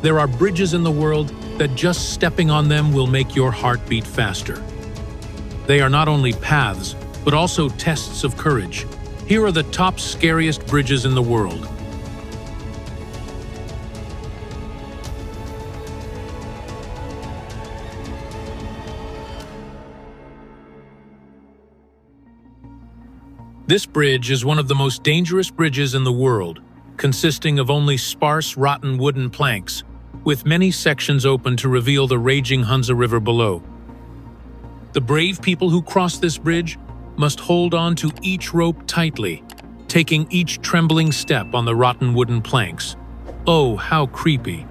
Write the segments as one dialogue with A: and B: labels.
A: There are bridges in the world that just stepping on them will make your heart beat faster. They are not only paths, but also tests of courage. Here are the top scariest bridges in the world. This bridge is one of the most dangerous bridges in the world, consisting of only sparse, rotten wooden planks, with many sections open to reveal the raging Hunza River below. The brave people who cross this bridge must hold on to each rope tightly, taking each trembling step on the rotten wooden planks. Oh, how creepy!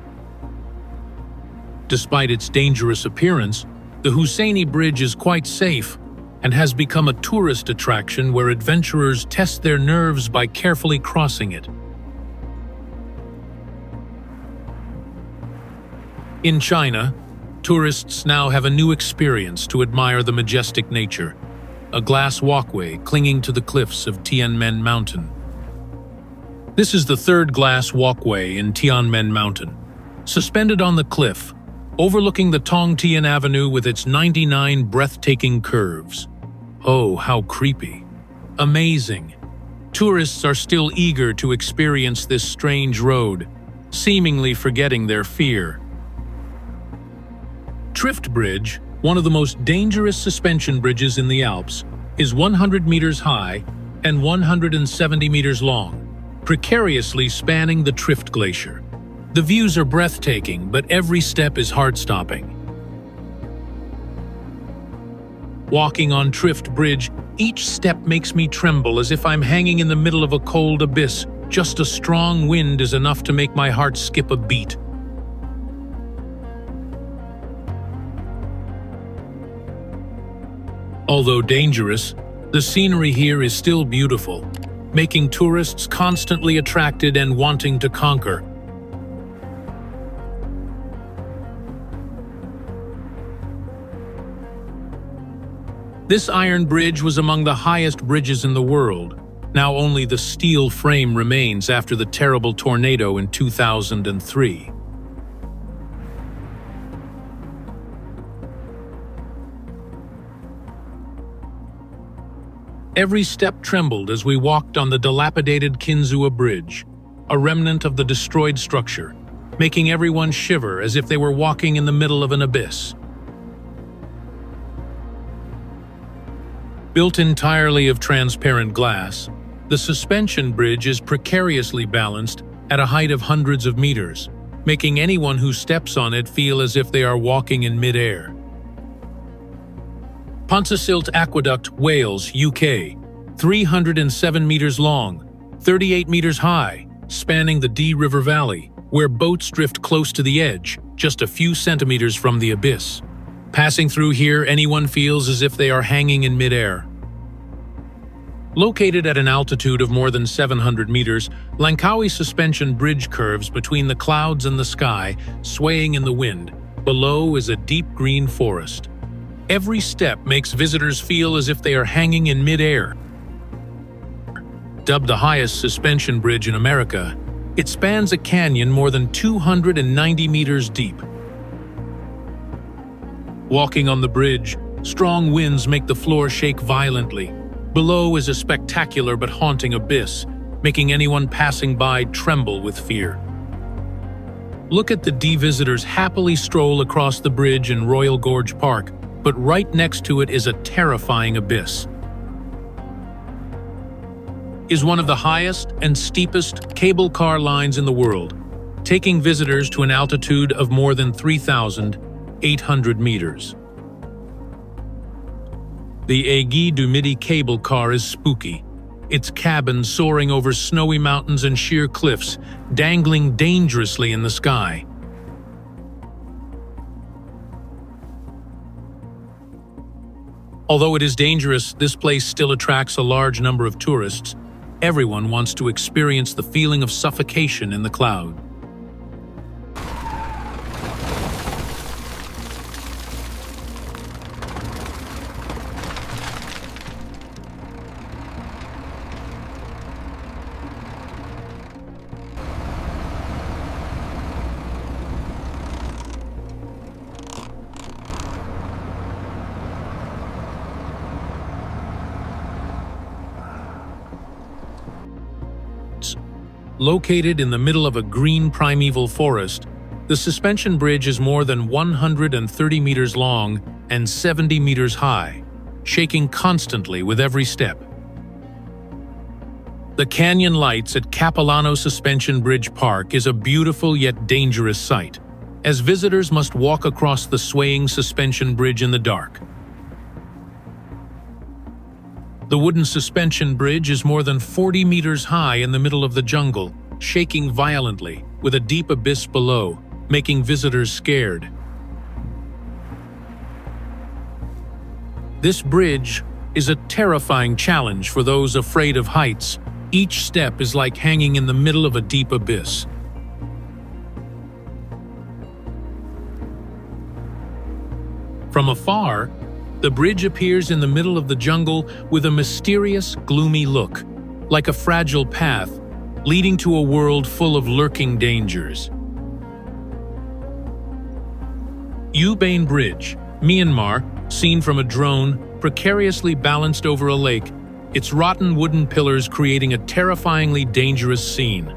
A: Despite its dangerous appearance, the Husseini Bridge is quite safe and has become a tourist attraction where adventurers test their nerves by carefully crossing it. In China, tourists now have a new experience to admire the majestic nature: a glass walkway clinging to the cliffs of Tianmen Mountain. This is the third glass walkway in Tianmen Mountain, suspended on the cliff, overlooking the Tongtian Avenue with its 99 breathtaking curves. Oh, how creepy. Amazing. Tourists are still eager to experience this strange road, seemingly forgetting their fear. Trift Bridge, one of the most dangerous suspension bridges in the Alps, is 100 meters high and 170 meters long, precariously spanning the Trift Glacier. The views are breathtaking, but every step is heart-stopping. Walking on Trift Bridge, each step makes me tremble as if I'm hanging in the middle of a cold abyss. Just a strong wind is enough to make my heart skip a beat. Although dangerous, the scenery here is still beautiful, making tourists constantly attracted and wanting to conquer. This iron bridge was among the highest bridges in the world. Now only the steel frame remains after the terrible tornado in 2003. Every step trembled as we walked on the dilapidated Kinzua Bridge, a remnant of the destroyed structure, making everyone shiver as if they were walking in the middle of an abyss. Built entirely of transparent glass, the suspension bridge is precariously balanced at a height of hundreds of meters, making anyone who steps on it feel as if they are walking in mid-air. Pontesilt Aqueduct, Wales, UK, 307 meters long, 38 meters high, spanning the Dee River Valley, where boats drift close to the edge, just a few centimeters from the abyss. Passing through here, anyone feels as if they are hanging in mid-air. Located at an altitude of more than 700 meters, Langkawi Suspension Bridge curves between the clouds and the sky, swaying in the wind. Below is a deep green forest. Every step makes visitors feel as if they are hanging in mid-air. Dubbed the highest suspension bridge in America, it spans a canyon more than 290 meters deep. Walking on the bridge, strong winds make the floor shake violently. Below is a spectacular but haunting abyss, making anyone passing by tremble with fear. Look at the Dee visitors happily stroll across the bridge in Royal Gorge Park, but right next to it is a terrifying abyss. Is one of the highest and steepest cable car lines in the world, taking visitors to an altitude of more than 3,800 meters. The Aiguille du Midi cable car is spooky, its cabin soaring over snowy mountains and sheer cliffs, dangling dangerously in the sky. Although it is dangerous, this place still attracts a large number of tourists. Everyone wants to experience the feeling of suffocation in the cloud. Located in the middle of a green primeval forest, the suspension bridge is more than 130 meters long and 70 meters high, shaking constantly with every step. The canyon lights at Capilano Suspension Bridge Park is a beautiful yet dangerous sight, as visitors must walk across the swaying suspension bridge in the dark. The wooden suspension bridge is more than 40 meters high in the middle of the jungle, shaking violently, with a deep abyss below, making visitors scared. This bridge is a terrifying challenge for those afraid of heights. Each step is like hanging in the middle of a deep abyss. From afar, the bridge appears in the middle of the jungle with a mysterious, gloomy look, like a fragile path leading to a world full of lurking dangers. Ubane Bridge, Myanmar, seen from a drone, precariously balanced over a lake, its rotten wooden pillars creating a terrifyingly dangerous scene.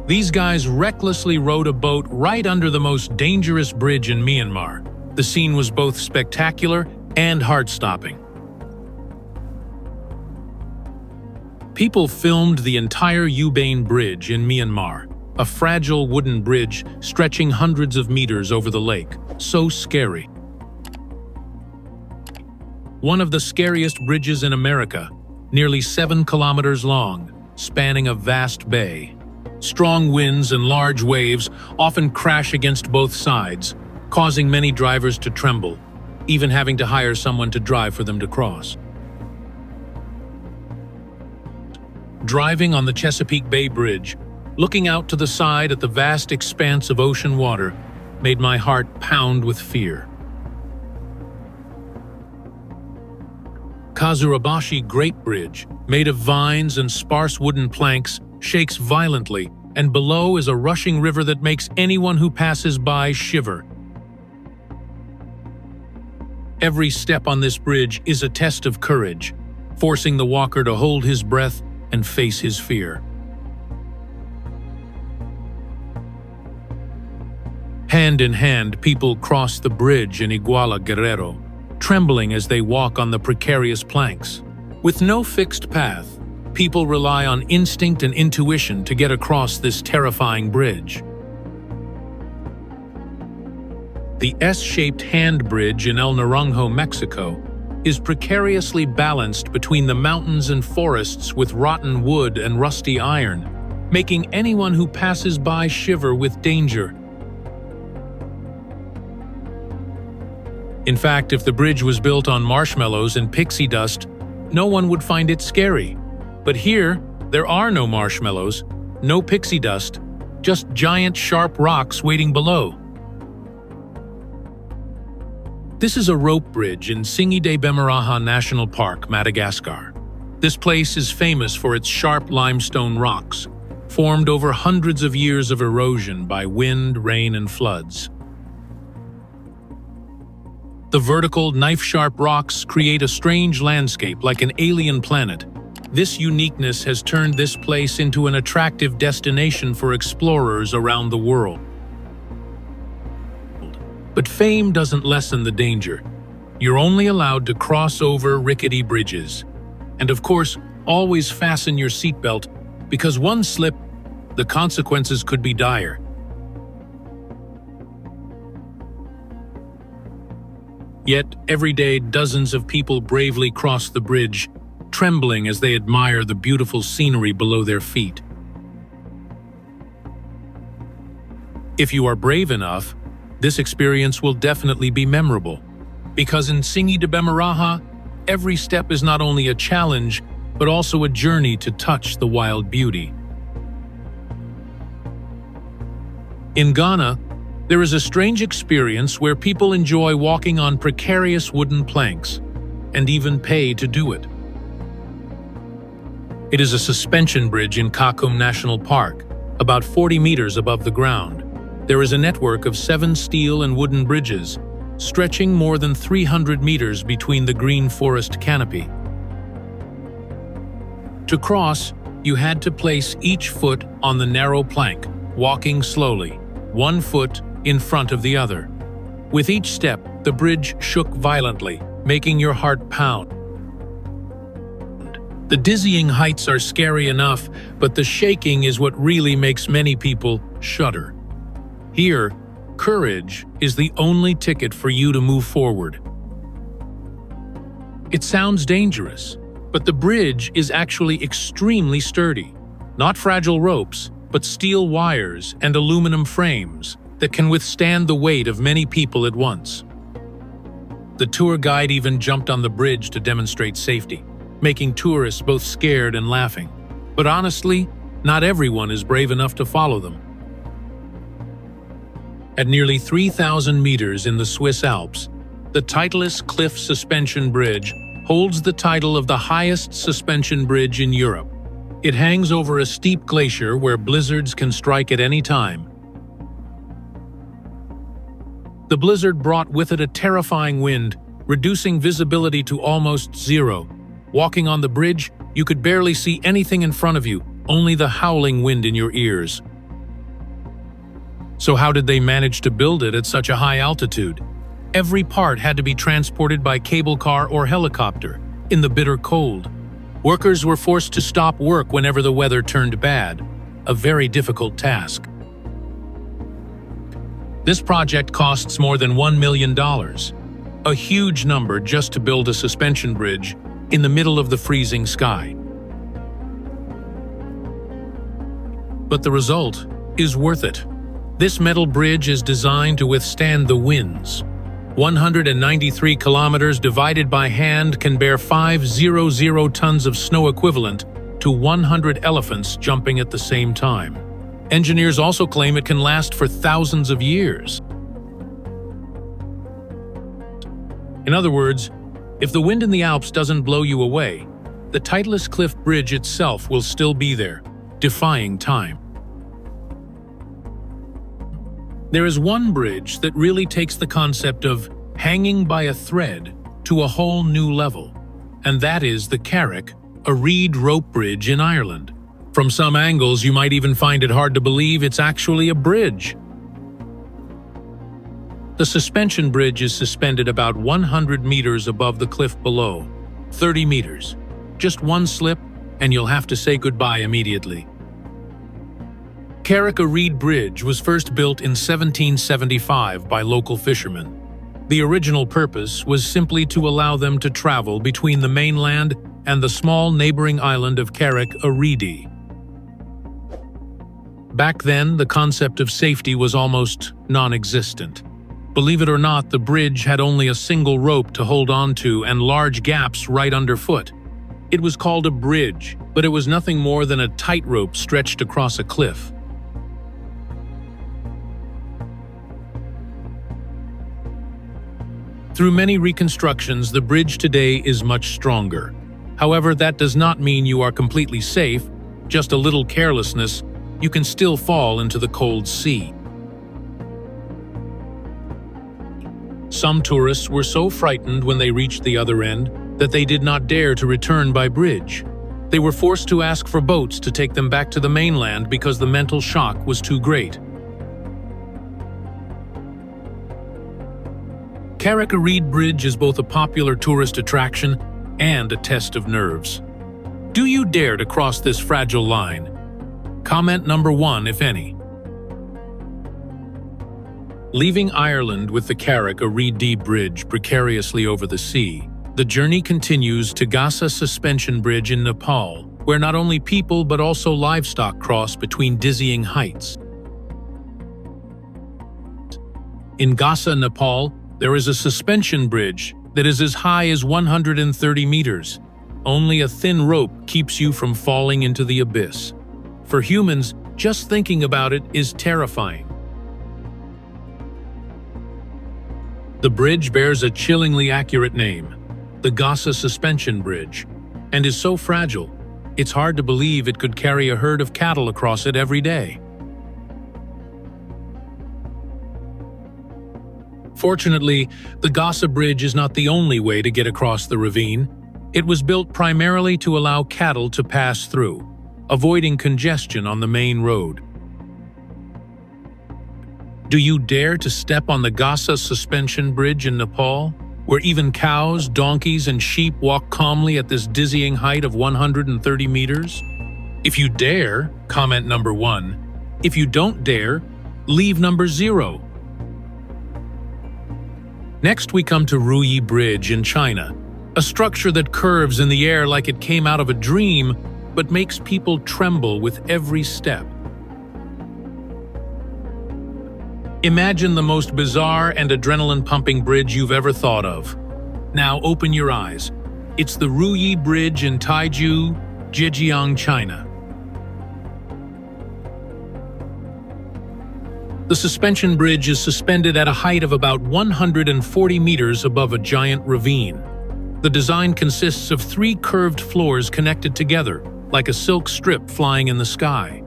A: These guys recklessly rowed a boat right under the most dangerous bridge in Myanmar. The scene was both spectacular and heart-stopping. People filmed the entire Ubane Bridge in Myanmar, a fragile wooden bridge stretching hundreds of meters over the lake. So scary. One of the scariest bridges in America, nearly 7 kilometers long, spanning a vast bay. Strong winds and large waves often crash against both sides, causing many drivers to tremble, even having to hire someone to drive for them to cross. Driving on the Chesapeake Bay Bridge, looking out to the side at the vast expanse of ocean water, made my heart pound with fear. Kazurabashi Great Bridge, made of vines and sparse wooden planks, shakes violently, and below is a rushing river that makes anyone who passes by shiver. Every step on this bridge is a test of courage, forcing the walker to hold his breath and face his fear. Hand in hand, people cross the bridge in Iguala Guerrero, trembling as they walk on the precarious planks. With no fixed path, people rely on instinct and intuition to get across this terrifying bridge. The S-shaped hand bridge in El Naranjo, Mexico, is precariously balanced between the mountains and forests with rotten wood and rusty iron, making anyone who passes by shiver with danger. In fact, if the bridge was built on marshmallows and pixie dust, no one would find it scary. But here, there are no marshmallows, no pixie dust, just giant sharp rocks waiting below. This is a rope bridge in Singi de Bemaraha National Park, Madagascar. This place is famous for its sharp limestone rocks, formed over hundreds of years of erosion by wind, rain, and floods. The vertical, knife-sharp rocks create a strange landscape like an alien planet. This uniqueness has turned this place into an attractive destination for explorers around the world. But fame doesn't lessen the danger. You're only allowed to cross over rickety bridges. And of course, always fasten your seatbelt, because one slip, the consequences could be dire. Yet, every day, dozens of people bravely cross the bridge, trembling as they admire the beautiful scenery below their feet. If you are brave enough, this experience will definitely be memorable, because in Singi de Bemaraha, every step is not only a challenge, but also a journey to touch the wild beauty. In Ghana, there is a strange experience where people enjoy walking on precarious wooden planks, and even pay to do it. It is a suspension bridge in Kakum National Park, about 40 meters above the ground. There is a network of 7 steel and wooden bridges, stretching more than 300 meters between the green forest canopy. To cross, you had to place each foot on the narrow plank, walking slowly, one foot in front of the other. With each step, the bridge shook violently, making your heart pound. The dizzying heights are scary enough, but the shaking is what really makes many people shudder. Here, courage is the only ticket for you to move forward. It sounds dangerous, but the bridge is actually extremely sturdy. Not fragile ropes, but steel wires and aluminum frames that can withstand the weight of many people at once. The tour guide even jumped on the bridge to demonstrate safety, making tourists both scared and laughing. But honestly, not everyone is brave enough to follow them. At nearly 3,000 meters in the Swiss Alps, the Titulus Cliff Suspension Bridge holds the title of the highest suspension bridge in Europe. It hangs over a steep glacier where blizzards can strike at any time. The blizzard brought with it a terrifying wind, reducing visibility to almost zero. Walking on the bridge, you could barely see anything in front of you, only the howling wind in your ears. So how did they manage to build it at such a high altitude? Every part had to be transported by cable car or helicopter, in the bitter cold. Workers were forced to stop work whenever the weather turned bad, a very difficult task. This project costs more than $1 million, a huge number just to build a suspension bridge in the middle of the freezing sky. But the result is worth it. This metal bridge is designed to withstand the winds. 193 kilometers divided by hand can bear 500 tons of snow equivalent to 100 elephants jumping at the same time. Engineers also claim it can last for thousands of years. In other words, if the wind in the Alps doesn't blow you away, the Titulus Cliff Bridge itself will still be there, defying time. There is one bridge that really takes the concept of hanging by a thread to a whole new level, and that is the Carrick, a reed rope bridge in Ireland. From some angles, you might even find it hard to believe it's actually a bridge. The suspension bridge is suspended about 100 meters above the cliff below, 30 meters. Just one slip, and you'll have to say goodbye immediately. Carrick, a reed bridge, was first built in 1775 by local fishermen. The original purpose was simply to allow them to travel between the mainland and the small neighboring island of Carrick, a reedy. Back then, the concept of safety was almost non-existent. Believe it or not, the bridge had only a single rope to hold on to and large gaps right underfoot. It was called a bridge, but it was nothing more than a tightrope stretched across a cliff. Through many reconstructions, the bridge today is much stronger. However, that does not mean you are completely safe. Just a little carelessness, you can still fall into the cold sea. Some tourists were so frightened when they reached the other end that they did not dare to return by bridge. They were forced to ask for boats to take them back to the mainland because the mental shock was too great. Carrick, a reed bridge, is both a popular tourist attraction and a test of nerves. Do you dare to cross this fragile line? Comment number 1, if any. Leaving Ireland with the Carrick, a reed bridge, precariously over the sea, the journey continues to Gasa Suspension Bridge in Nepal, where not only people but also livestock cross between dizzying heights. In Gasa, Nepal, there is a suspension bridge that is as high as 130 meters. Only a thin rope keeps you from falling into the abyss. For humans, just thinking about it is terrifying. The bridge bears a chillingly accurate name, the Gasa Suspension Bridge, and is so fragile, it's hard to believe it could carry a herd of cattle across it every day. Fortunately, the Gasa Bridge is not the only way to get across the ravine. It was built primarily to allow cattle to pass through, avoiding congestion on the main road. Do you dare to step on the Gasa suspension bridge in Nepal, where even cows, donkeys, and sheep walk calmly at this dizzying height of 130 meters? If you dare, comment number 1. If you don't dare, leave number 0. Next, we come to Ruyi Bridge in China, a structure that curves in the air like it came out of a dream, but makes people tremble with every step. Imagine the most bizarre and adrenaline-pumping bridge you've ever thought of. Now open your eyes. It's the Ruyi Bridge in Taiju, Zhejiang, China. The suspension bridge is suspended at a height of about 140 meters above a giant ravine. The design consists of 3 curved floors connected together, like a silk strip flying in the sky.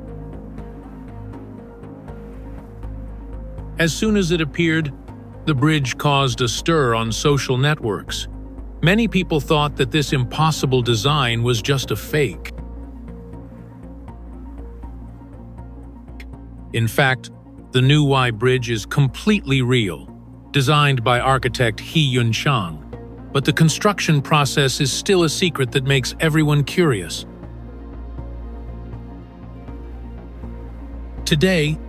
A: As soon as it appeared, the bridge caused a stir on social networks. Many people thought that this impossible design was just a fake. In fact, the new Y Bridge is completely real, designed by architect He Yunxiang, but the construction process is still a secret that makes everyone curious. Today,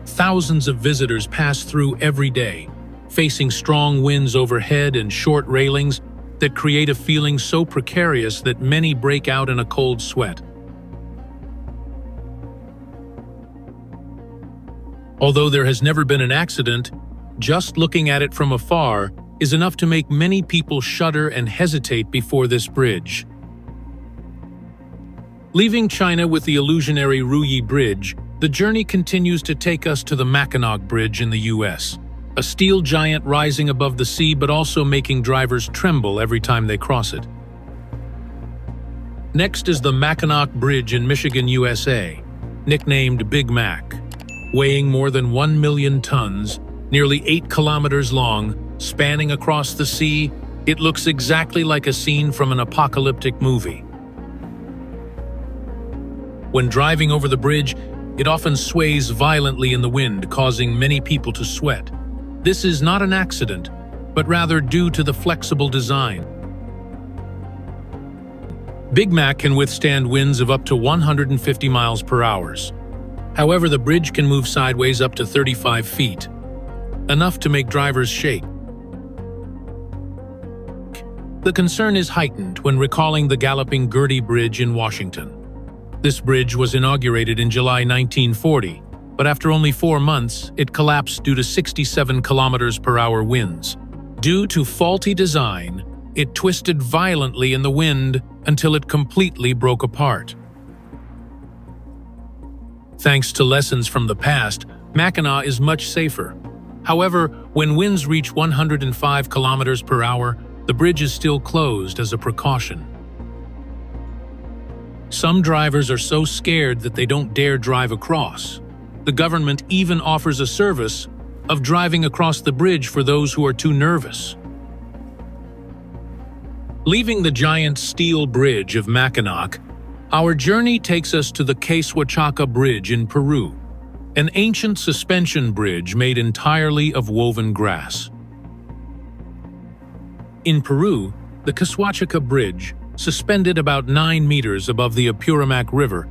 A: thousands of visitors pass through every day, facing strong winds overhead and short railings that create a feeling so precarious that many break out in a cold sweat. Although there has never been an accident, just looking at it from afar is enough to make many people shudder and hesitate before this bridge. Leaving China with the illusionary Ruyi Bridge, the journey continues to take us to the Mackinac Bridge in the US, a steel giant rising above the sea but also making drivers tremble every time they cross it. Next is the Mackinac Bridge in Michigan, USA, nicknamed Big Mac. Weighing more than 1 million tons, nearly 8 kilometers long, spanning across the sea, it looks exactly like a scene from an apocalyptic movie. When driving over the bridge, it often sways violently in the wind, causing many people to sweat. This is not an accident, but rather due to the flexible design. Big Mac can withstand winds of up to 150 miles per hour. However, the bridge can move sideways up to 35 feet, enough to make drivers shake. The concern is heightened when recalling the Galloping Gertie Bridge in Washington. This bridge was inaugurated in July 1940, but after only 4 months, it collapsed due to 67 kilometers per hour winds. Due to faulty design, it twisted violently in the wind until it completely broke apart. Thanks to lessons from the past, Mackinac is much safer. However, when winds reach 105 kilometers per hour, the bridge is still closed as a precaution. Some drivers are so scared that they don't dare drive across. The government even offers a service of driving across the bridge for those who are too nervous. Leaving the giant steel bridge of Mackinac, our journey takes us to the Quesachaca Bridge in Peru, an ancient suspension bridge made entirely of woven grass. In Peru, the Quesachaca Bridge, suspended about 9 meters above the Apurimac River,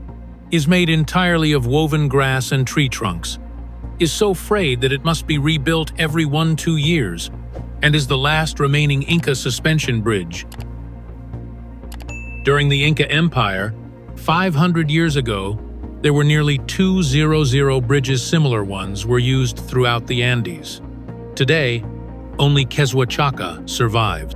A: is made entirely of woven grass and tree trunks, is so frayed that it must be rebuilt every 1-2 years, and is the last remaining Inca suspension bridge. During the Inca Empire, 500 years ago, there were nearly 200 bridges. Similar ones were used throughout the Andes. Today, only Quesachaca survives.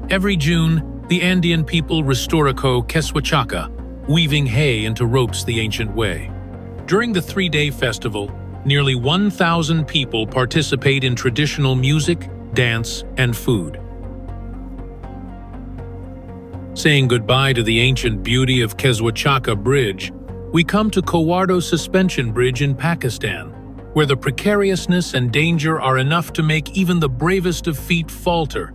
A: Every June, the Andean people restore Quesachaca, weaving hay into ropes the ancient way. During the 3-day festival, nearly 1,000 people participate in traditional music, dance, and food. Saying goodbye to the ancient beauty of Quesachaca Bridge, we come to Kawardo Suspension Bridge in Pakistan, where the precariousness and danger are enough to make even the bravest of feet falter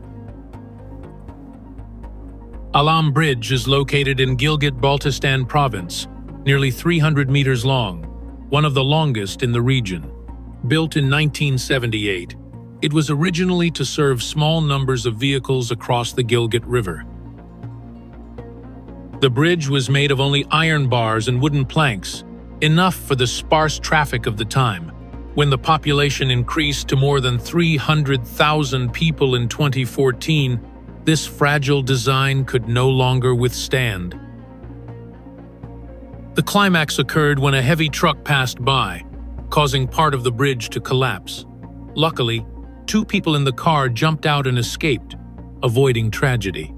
A: Alam Bridge is located in Gilgit-Baltistan province, nearly 300 meters long, one of the longest in the region. Built in 1978, it was originally to serve small numbers of vehicles across the Gilgit River. The bridge was made of only iron bars and wooden planks, enough for the sparse traffic of the time. When the population increased to more than 300,000 people in 2014, this fragile design could no longer withstand. The climax occurred when a heavy truck passed by, causing part of the bridge to collapse. Luckily, 2 people in the car jumped out and escaped, avoiding tragedy.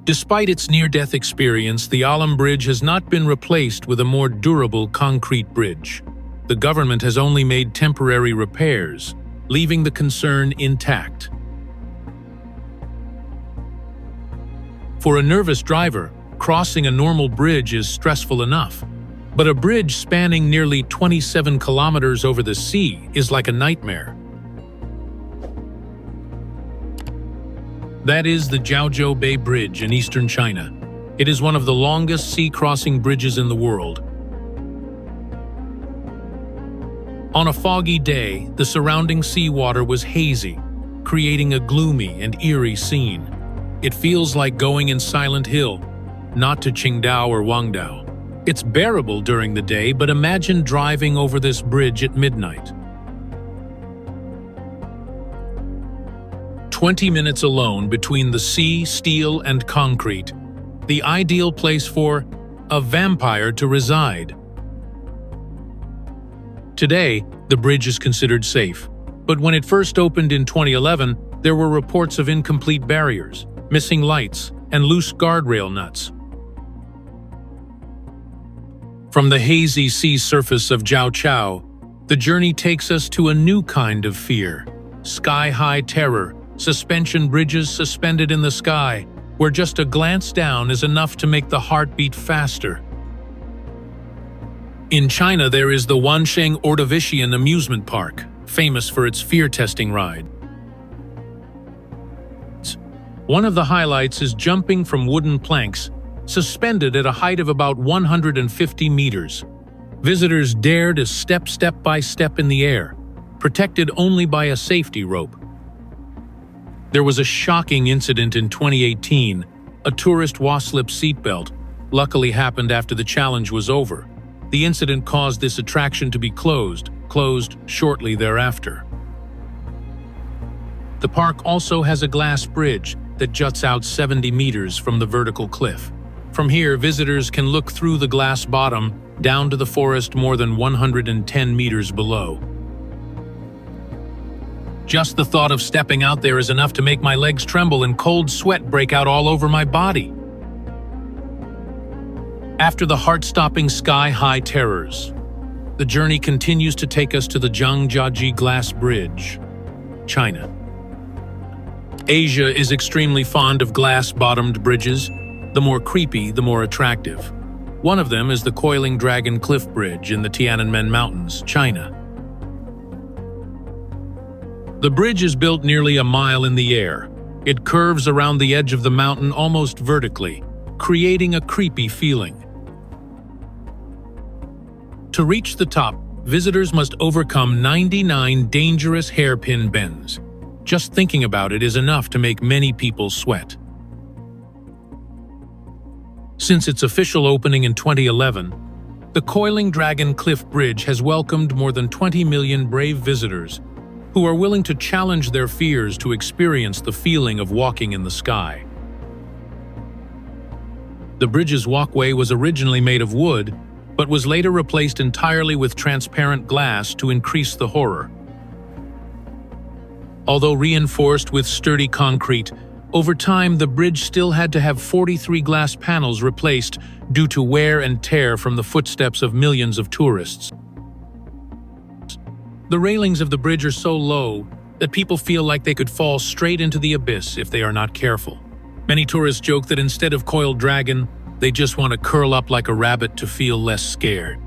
A: Despite its near-death experience, the Alam Bridge has not been replaced with a more durable concrete bridge. The government has only made temporary repairs, leaving the concern intact. For a nervous driver, crossing a normal bridge is stressful enough, but a bridge spanning nearly 27 kilometers over the sea is like a nightmare. That is the Jiaozhou Bay Bridge in eastern China. It is one of the longest sea-crossing bridges in the world. On a foggy day, the surrounding seawater was hazy, creating a gloomy and eerie scene. It feels like going in Silent Hill, not to Qingdao or Wangdao. It's bearable during the day, but imagine driving over this bridge at midnight. 20 minutes alone between the sea, steel, and concrete, the ideal place for a vampire to reside. Today, the bridge is considered safe, but when it first opened in 2011, there were reports of incomplete barriers, missing lights, and loose guardrail nuts. From the hazy sea surface of Jiaoqiao, the journey takes us to a new kind of fear, sky-high terror, suspension bridges suspended in the sky, where just a glance down is enough to make the heart beat faster. In China, there is the Wansheng Ordovician amusement park, famous for its fear-testing ride. One of the highlights is jumping from wooden planks, suspended at a height of about 150 meters. Visitors dare to step by step in the air, protected only by a safety rope. There was a shocking incident in 2018. A tourist wasslip seatbelt luckily happened after the challenge was over. The incident caused this attraction to be closed shortly thereafter. The park also has a glass bridge that juts out 70 meters from the vertical cliff. From here, visitors can look through the glass bottom down to the forest more than 110 meters below. Just the thought of stepping out there is enough to make my legs tremble and cold sweat break out all over my body. After the heart-stopping sky-high terrors, the journey continues to take us to the Zhangjiajie Glass Bridge, China. Asia is extremely fond of glass-bottomed bridges. The more creepy, the more attractive. One of them is the Coiling Dragon Cliff Bridge in the Tiananmen Mountains, China. The bridge is built nearly a mile in the air. It curves around the edge of the mountain almost vertically, creating a creepy feeling. To reach the top, visitors must overcome 99 dangerous hairpin bends. Just thinking about it is enough to make many people sweat. Since its official opening in 2011, the Coiling Dragon Cliff Bridge has welcomed more than 20 million brave visitors who are willing to challenge their fears to experience the feeling of walking in the sky. The bridge's walkway was originally made of wood, but was later replaced entirely with transparent glass to increase the horror. Although reinforced with sturdy concrete, over time the bridge still had to have 43 glass panels replaced due to wear and tear from the footsteps of millions of tourists. The railings of the bridge are so low that people feel like they could fall straight into the abyss if they are not careful. Many tourists joke that instead of coiled dragon, they just want to curl up like a rabbit to feel less scared.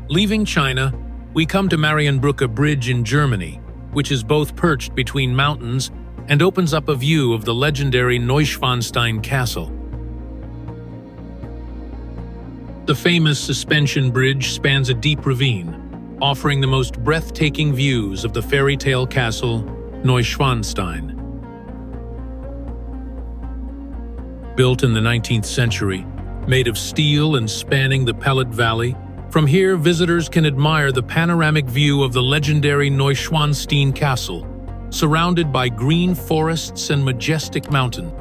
A: Leaving China, we come to Marienbrücke Bridge in Germany, which is both perched between mountains and opens up a view of the legendary Neuschwanstein Castle. The famous suspension bridge spans a deep ravine, offering the most breathtaking views of the fairy tale castle Neuschwanstein. Built in the 19th century, made of steel and spanning the Pellet Valley, from here visitors can admire the panoramic view of the legendary Neuschwanstein Castle, surrounded by green forests and majestic mountains.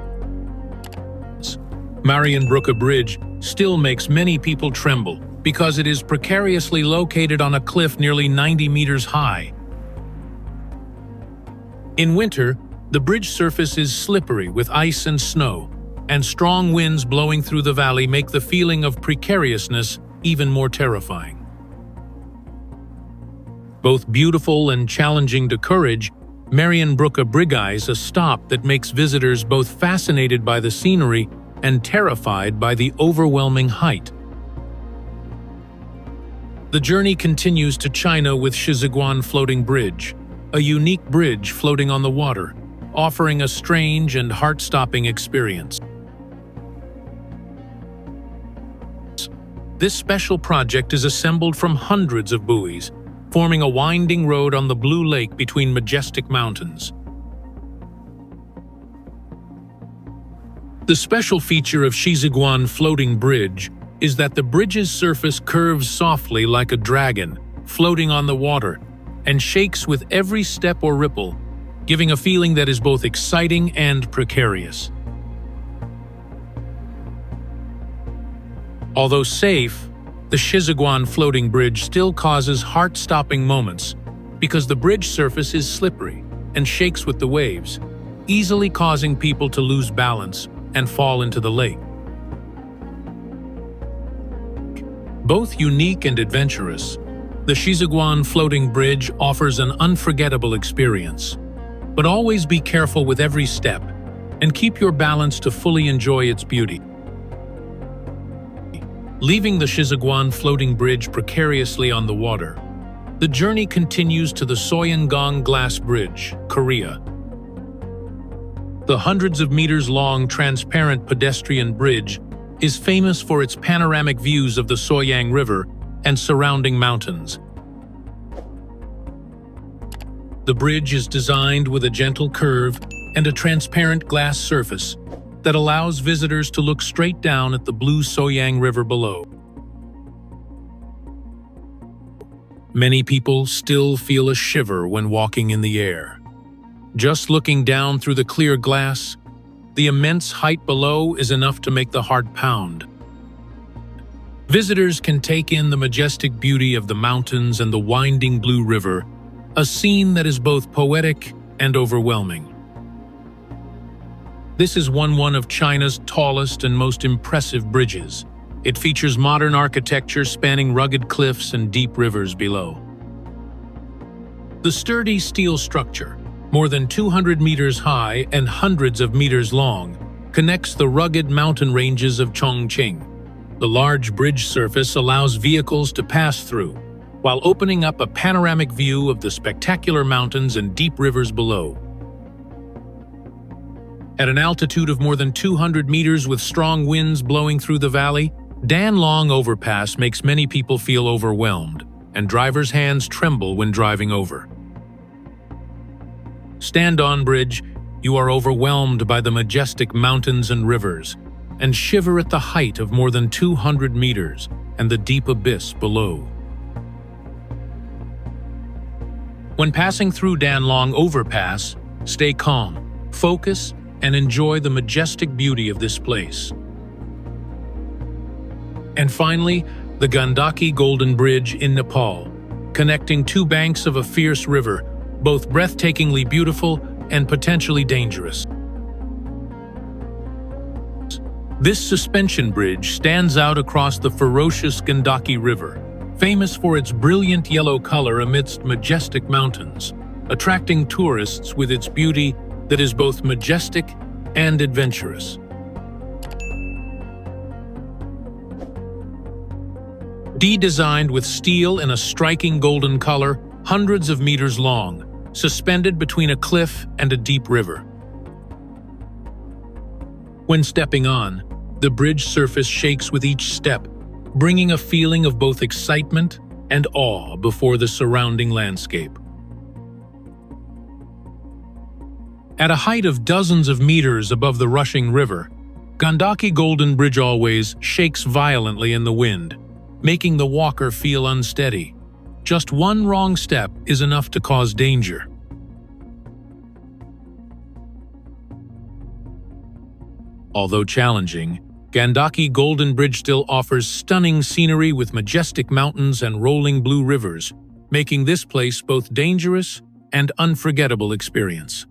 A: Marienbrücke Bridge still makes many people tremble because it is precariously located on a cliff nearly 90 meters high. In winter, the bridge surface is slippery with ice and snow, and strong winds blowing through the valley make the feeling of precariousness even more terrifying. Both beautiful and challenging to courage, Marienbrücke Bridge is a stop that makes visitors both fascinated by the scenery and terrified by the overwhelming height. The journey continues to China with Shiziguan Floating Bridge, a unique bridge floating on the water, offering a strange and heart-stopping experience. This special project is assembled from hundreds of buoys, forming a winding road on the blue lake between majestic mountains. The special feature of Shiziguan Floating Bridge is that the bridge's surface curves softly like a dragon, floating on the water, and shakes with every step or ripple, giving a feeling that is both exciting and precarious. Although safe, the Shiziguan Floating Bridge still causes heart-stopping moments because the bridge surface is slippery and shakes with the waves, easily causing people to lose balance and fall into the lake. Both unique and adventurous, the Shiziguan Floating Bridge offers an unforgettable experience. But always be careful with every step and keep your balance to fully enjoy its beauty. Leaving the Shiziguan Floating Bridge precariously on the water, the journey continues to the Soyeongang Glass Bridge, Korea. The hundreds of meters long transparent pedestrian bridge is famous for its panoramic views of the Soyang River and surrounding mountains. The bridge is designed with a gentle curve and a transparent glass surface that allows visitors to look straight down at the blue Soyang River below. Many people still feel a shiver when walking in the air. Just looking down through the clear glass, the immense height below is enough to make the heart pound. Visitors can take in the majestic beauty of the mountains and the winding blue river, a scene that is both poetic and overwhelming. This is one of China's tallest and most impressive bridges. It features modern architecture spanning rugged cliffs and deep rivers below. The sturdy steel structure, more than 200 meters high and hundreds of meters long, connects the rugged mountain ranges of Chongqing. The large bridge surface allows vehicles to pass through, while opening up a panoramic view of the spectacular mountains and deep rivers below. At an altitude of more than 200 meters with strong winds blowing through the valley, Danlong Overpass makes many people feel overwhelmed, and drivers' hands tremble when driving over. Stand on bridge, you are overwhelmed by the majestic mountains and rivers, and shiver at the height of more than 200 meters and the deep abyss below. When passing through Danlong Overpass, stay calm, focus, and enjoy the majestic beauty of this place. And finally, the Gandaki Golden Bridge in Nepal, connecting two banks of a fierce river, both breathtakingly beautiful and potentially dangerous. This suspension bridge stands out across the ferocious Gandaki River, famous for its brilliant yellow color amidst majestic mountains, attracting tourists with its beauty that is both majestic and adventurous. Designed with steel in a striking golden color, hundreds of meters long, suspended between a cliff and a deep river. When stepping on, the bridge surface shakes with each step, bringing a feeling of both excitement and awe before the surrounding landscape. At a height of dozens of meters above the rushing river, Gandaki Golden Bridge always shakes violently in the wind, making the walker feel unsteady. Just one wrong step is enough to cause danger. Although challenging, Gandaki Golden Bridge still offers stunning scenery with majestic mountains and rolling blue rivers, making this place both dangerous and unforgettable experience.